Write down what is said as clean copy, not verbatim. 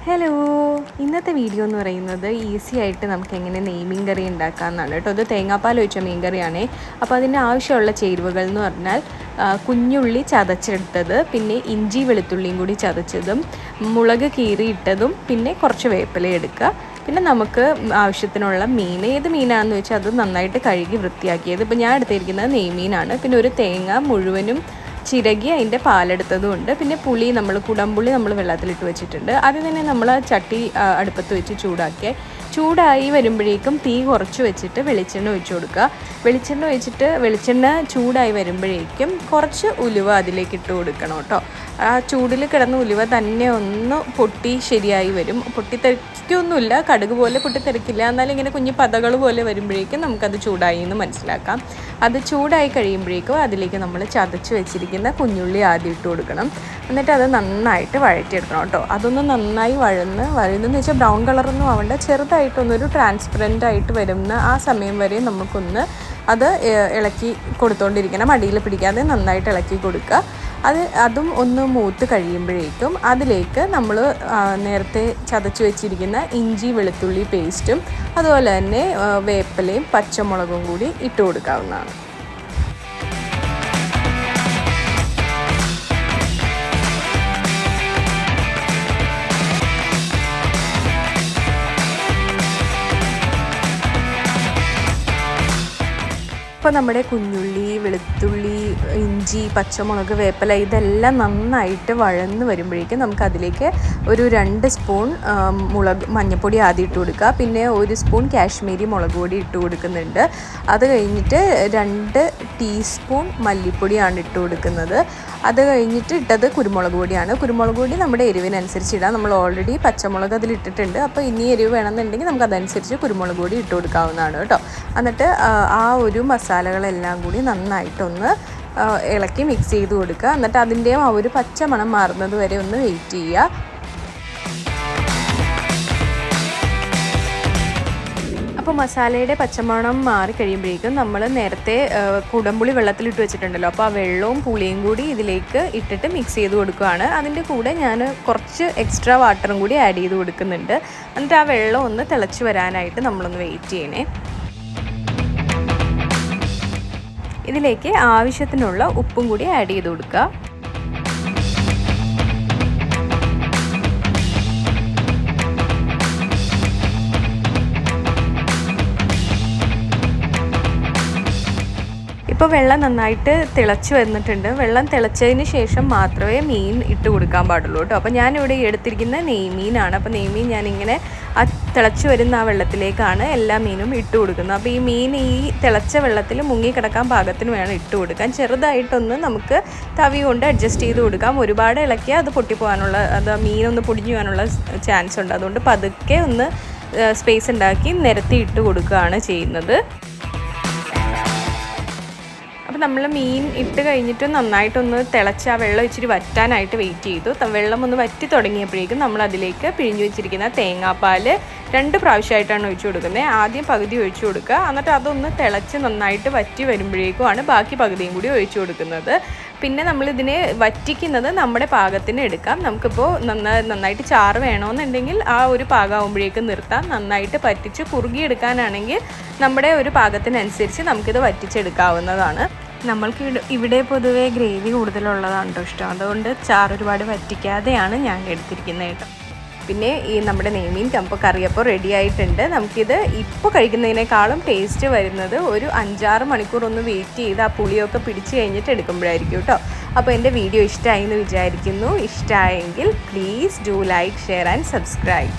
Hello, ഇന്നത്തെ video എന്ന് പറയുന്നത് ഈസി ആയിട്ട് നമുക്ക് എങ്ങനെ നെയ്മീൻ കറി ഉണ്ടാക്കാമെന്നാണ് കേട്ടോ. അത് തേങ്ങാപ്പാൽ ഒഴിച്ച മീൻ കറിയാണേ. അപ്പോൾ അതിന് ആവശ്യമുള്ള ചേരുവകൾ എന്ന് പറഞ്ഞാൽ കുഞ്ഞുള്ളി ചതച്ചെടുത്തത്, പിന്നെ ഇഞ്ചി വെളുത്തുള്ളിയും കൂടി ചതച്ചതും, മുളക് കീറിയിട്ടതും, പിന്നെ കുറച്ച് വേപ്പില എടുക്കുക. പിന്നെ നമുക്ക് ആവശ്യത്തിനുള്ള മീൻ, ഏത് മീനാണെന്ന് വെച്ചാൽ അത് നന്നായിട്ട് കഴുകി വൃത്തിയാക്കിയത്. ഇപ്പോൾ ഞാൻ എടുത്തിരിക്കുന്നത് നെയ്മീനാണ്. പിന്നെ ഒരു തേങ്ങ മുഴുവനും ചിരകി അതിൻ്റെ പാലെടുത്തതുമുണ്ട്. പിന്നെ പുളി, കുടംപുളി നമ്മൾ വെള്ളത്തിലിട്ട് വെച്ചിട്ടുണ്ട്. ആദ്യം തന്നെ നമ്മൾ ചട്ടി അടുപ്പത്ത് വെച്ച് ചൂടായി വരുമ്പോഴേക്കും തീ കുറച്ച് വെച്ചിട്ട് വെളിച്ചെണ്ണ ഒഴിച്ച് കൊടുക്കുക. വെളിച്ചെണ്ണ ചൂടായി വരുമ്പോഴേക്കും കുറച്ച് ഉലുവ അതിലേക്ക് ഇട്ട് കൊടുക്കണം കേട്ടോ. ആ ചൂടിൽ കിടന്ന ഉലുവ തന്നെ ഒന്ന് പൊട്ടി ശരിയായി വരും. പൊട്ടിത്തെറിക്കൊന്നുമില്ല, കടുക് പോലെ പൊട്ടിത്തെറിക്കില്ല, എന്നാലും ഇങ്ങനെ കുഞ്ഞു പതകൾ പോലെ വരുമ്പോഴേക്കും നമുക്കത് ചൂടായി എന്ന് മനസ്സിലാക്കാം. അത് ചൂടായി കഴിയുമ്പോഴേക്കും അതിലേക്ക് നമ്മൾ ചതച്ച് വെച്ചിരിക്കുന്ന കുഞ്ഞുള്ളി ആദ്യം ഇട്ട് കൊടുക്കണം. എന്നിട്ട് അത് നന്നായിട്ട് വഴറ്റിയെടുക്കണം കേട്ടോ. അതൊന്ന് നന്നായി വഴുന്നെന്ന് വെച്ചാൽ ബ്രൗൺ കളറൊന്നും ആവേണ്ട, ചെറുതായിട്ടൊന്നൊരു ട്രാൻസ്പെറൻ്റ് ആയിട്ട് വരുന്ന ആ സമയം വരെ നമുക്കൊന്ന് അത് ഇളക്കി കൊടുത്തുകൊണ്ടിരിക്കണം. അടിയിൽ പിടിക്കാതെ നന്നായിട്ട് ഇളക്കി കൊടുക്കുക. അതും ഒന്ന് മൂത്ത് കഴിയുമ്പോഴേക്കും അതിലേക്ക് നമ്മൾ നേരത്തെ ചതച്ച് വെച്ചിരിക്കുന്ന ഇഞ്ചി വെളുത്തുള്ളി പേസ്റ്റും അതുപോലെ തന്നെ വേപ്പിലയും പച്ചമുളകും കൂടി ഇട്ട് കൊടുക്കാവുന്നതാണ്. ഇപ്പോൾ നമ്മുടെ കുഞ്ഞുള്ളി, വെളുത്തുള്ളി, ഇഞ്ചി, പച്ചമുളക്, വേപ്പില ഇതെല്ലാം നന്നായിട്ട് വഴന്ന് വരുമ്പോഴേക്കും നമുക്ക് അതിലേക്ക് ഒരു 2 സ്പൂൺ മഞ്ഞൾപ്പൊടി ആദ്യം ഇട്ട് കൊടുക്കുക. പിന്നെ 1 സ്പൂൺ കാശ്മീരി മുളക് പൊടി ഇട്ട് കൊടുക്കുന്നുണ്ട്. അത് കഴിഞ്ഞിട്ട് 2 ടീസ്പൂൺ മല്ലിപ്പൊടിയാണ് ഇട്ട് കൊടുക്കുന്നത്. അത് കഴിഞ്ഞിട്ട് ഇട്ടത് കുരുമുളക് പൊടിയാണ്. കുരുമുളക് പൊടി നമ്മുടെ എരിവിനനുസരിച്ച് ഇടാം. നമ്മൾ ഓൾറെഡി പച്ചമുളക് അതിലിട്ടിട്ടുണ്ട്. അപ്പോൾ ഇനി എരിവ് വേണമെന്നുണ്ടെങ്കിൽ നമുക്ക് അതനുസരിച്ച് കുരുമുളക് പൊടി ഇട്ട് കൊടുക്കാവുന്നതാണ് കേട്ടോ. എന്നിട്ട് ആ ഒരു മസാലകളെല്ലാം കൂടി നന്നായിട്ടൊന്ന് ഇളക്കി മിക്സ് ചെയ്ത് കൊടുക്കുക. എന്നിട്ട് അതിൻ്റെയും ആ ഒരു പച്ച മണം മാറുന്നത് വരെ ഒന്ന് വെയിറ്റ് ചെയ്യുക. അപ്പോൾ മസാലയുടെ പച്ചമണം മാറി കഴിയുമ്പോഴേക്കും നമ്മൾ നേരത്തെ കുടംപുളി വെള്ളത്തിലിട്ട് വെച്ചിട്ടുണ്ടല്ലോ, അപ്പോൾ ആ വെള്ളവും പുളിയും കൂടി ഇതിലേക്ക് ഇട്ടിട്ട് മിക്സ് ചെയ്ത് കൊടുക്കുകയാണ്. അതിൻ്റെ കൂടെ ഞാൻ കുറച്ച് എക്സ്ട്രാ വാട്ടറും കൂടി ആഡ് ചെയ്ത് കൊടുക്കുന്നുണ്ട്. എന്നിട്ട് ആ വെള്ളം ഒന്ന് തിളച്ച് വരാനായിട്ട് നമ്മളൊന്ന് വെയിറ്റ് ചെയ്യണേ. ഇതിലേക്ക് ആവശ്യത്തിനുള്ള ഉപ്പും കൂടി ആഡ് ചെയ്ത് കൊടുക്കുക. ഇപ്പോൾ വെള്ളം നന്നായിട്ട് തിളച്ച് വന്നിട്ടുണ്ട്. വെള്ളം തിളച്ചതിന് ശേഷം മാത്രമേ മീൻ ഇട്ട് കൊടുക്കാൻ പാടുള്ളൂ കേട്ടോ. അപ്പോൾ ഞാനിവിടെ എടുത്തിരിക്കുന്ന നെയ്മീനാണ്. അപ്പോൾ നെയ്മീൻ ഞാനിങ്ങനെ ആ തിളച്ച് വരുന്ന ആ വെള്ളത്തിലേക്കാണ് എല്ലാ മീനും ഇട്ട് കൊടുക്കുന്നത്. അപ്പോൾ ഈ മീൻ ഈ തിളച്ച വെള്ളത്തിൽ മുങ്ങിക്കിടക്കാൻ പാകത്തിന് വേണം ഇട്ട് കൊടുക്കാൻ. ചെറുതായിട്ടൊന്ന് നമുക്ക് തവി കൊണ്ട് അഡ്ജസ്റ്റ് ചെയ്ത് കൊടുക്കാം. ഒരുപാട് ഇളക്കിയാൽ അത് പൊട്ടിപ്പോകാനുള്ള, അത് മീനൊന്ന് പൊടിഞ്ഞു പോകാനുള്ള ചാൻസ് ഉണ്ട്. അതുകൊണ്ട് പതുക്കെ ഒന്ന് സ്പേസ് ഉണ്ടാക്കി നിരത്തി ഇട്ട് കൊടുക്കുകയാണ് ചെയ്യുന്നത്. അപ്പോൾ നമ്മൾ മീൻ ഇട്ട് കഴിഞ്ഞിട്ട് നന്നായിട്ടൊന്ന് തിളച്ച് ആ വെള്ളം ഇച്ചിരി വറ്റാനായിട്ട് വെയിറ്റ് ചെയ്തു. വെള്ളം ഒന്ന് വറ്റി തുടങ്ങിയപ്പോഴേക്കും നമ്മൾ അതിലേക്ക് പിഴിഞ്ഞു വെച്ചിരിക്കുന്ന തേങ്ങാപ്പാൽ 2 പ്രാവശ്യമായിട്ടാണ് ഒഴിച്ചു കൊടുക്കുന്നത്. ആദ്യം പകുതി ഒഴിച്ചു കൊടുക്കുക, എന്നിട്ട് അതൊന്ന് തിളച്ച് നന്നായിട്ട് വറ്റി വരുമ്പോഴേക്കുമാണ് ബാക്കി പകുതിയും കൂടി ഒഴിച്ചു കൊടുക്കുന്നത്. പിന്നെ നമ്മളിതിനെ വറ്റിക്കുന്നത് നമ്മുടെ പാകത്തിന് എടുക്കാം. നമുക്കിപ്പോൾ നന്നായിട്ട് ചാറ് വേണമെന്നുണ്ടെങ്കിൽ ആ ഒരു പാകമാകുമ്പോഴേക്കും നിർത്താം. നന്നായിട്ട് പറ്റിച്ച് കുറുകിയെടുക്കാനാണെങ്കിൽ നമ്മുടെ ഒരു പാകത്തിനനുസരിച്ച് നമുക്കിത് വറ്റിച്ചെടുക്കാവുന്നതാണ്. നമ്മൾക്ക് ഇവിടെ പൊതുവേ ഗ്രേവി കൂടുതലുള്ളതാണ് കേട്ടോ ഇഷ്ടം. അതുകൊണ്ട് ചാറ് ഒരുപാട് വറ്റിക്കാതെയാണ് ഞാൻ എടുത്തിരിക്കുന്നത് കേട്ടോ. പിന്നെ ഈ നമ്മുടെ നെയ്മീൻ കറിയപ്പോൾ റെഡി ആയിട്ടുണ്ട്. നമുക്കിത് ഇപ്പോൾ കഴിക്കുന്നതിനേക്കാളും ടേസ്റ്റ് വരുന്നത് ഒരു 5-6 മണിക്കൂർ ഒന്ന് വെയിറ്റ് ചെയ്ത് ആ പുളിയൊക്കെ പിടിച്ച് കഴിഞ്ഞിട്ട് എടുക്കുമ്പോഴായിരിക്കും കേട്ടോ. അപ്പോൾ എൻ്റെ വീഡിയോ ഇഷ്ടമായി എന്ന് വിചാരിക്കുന്നു. ഇഷ്ടമായെങ്കിൽ please do like, share and subscribe.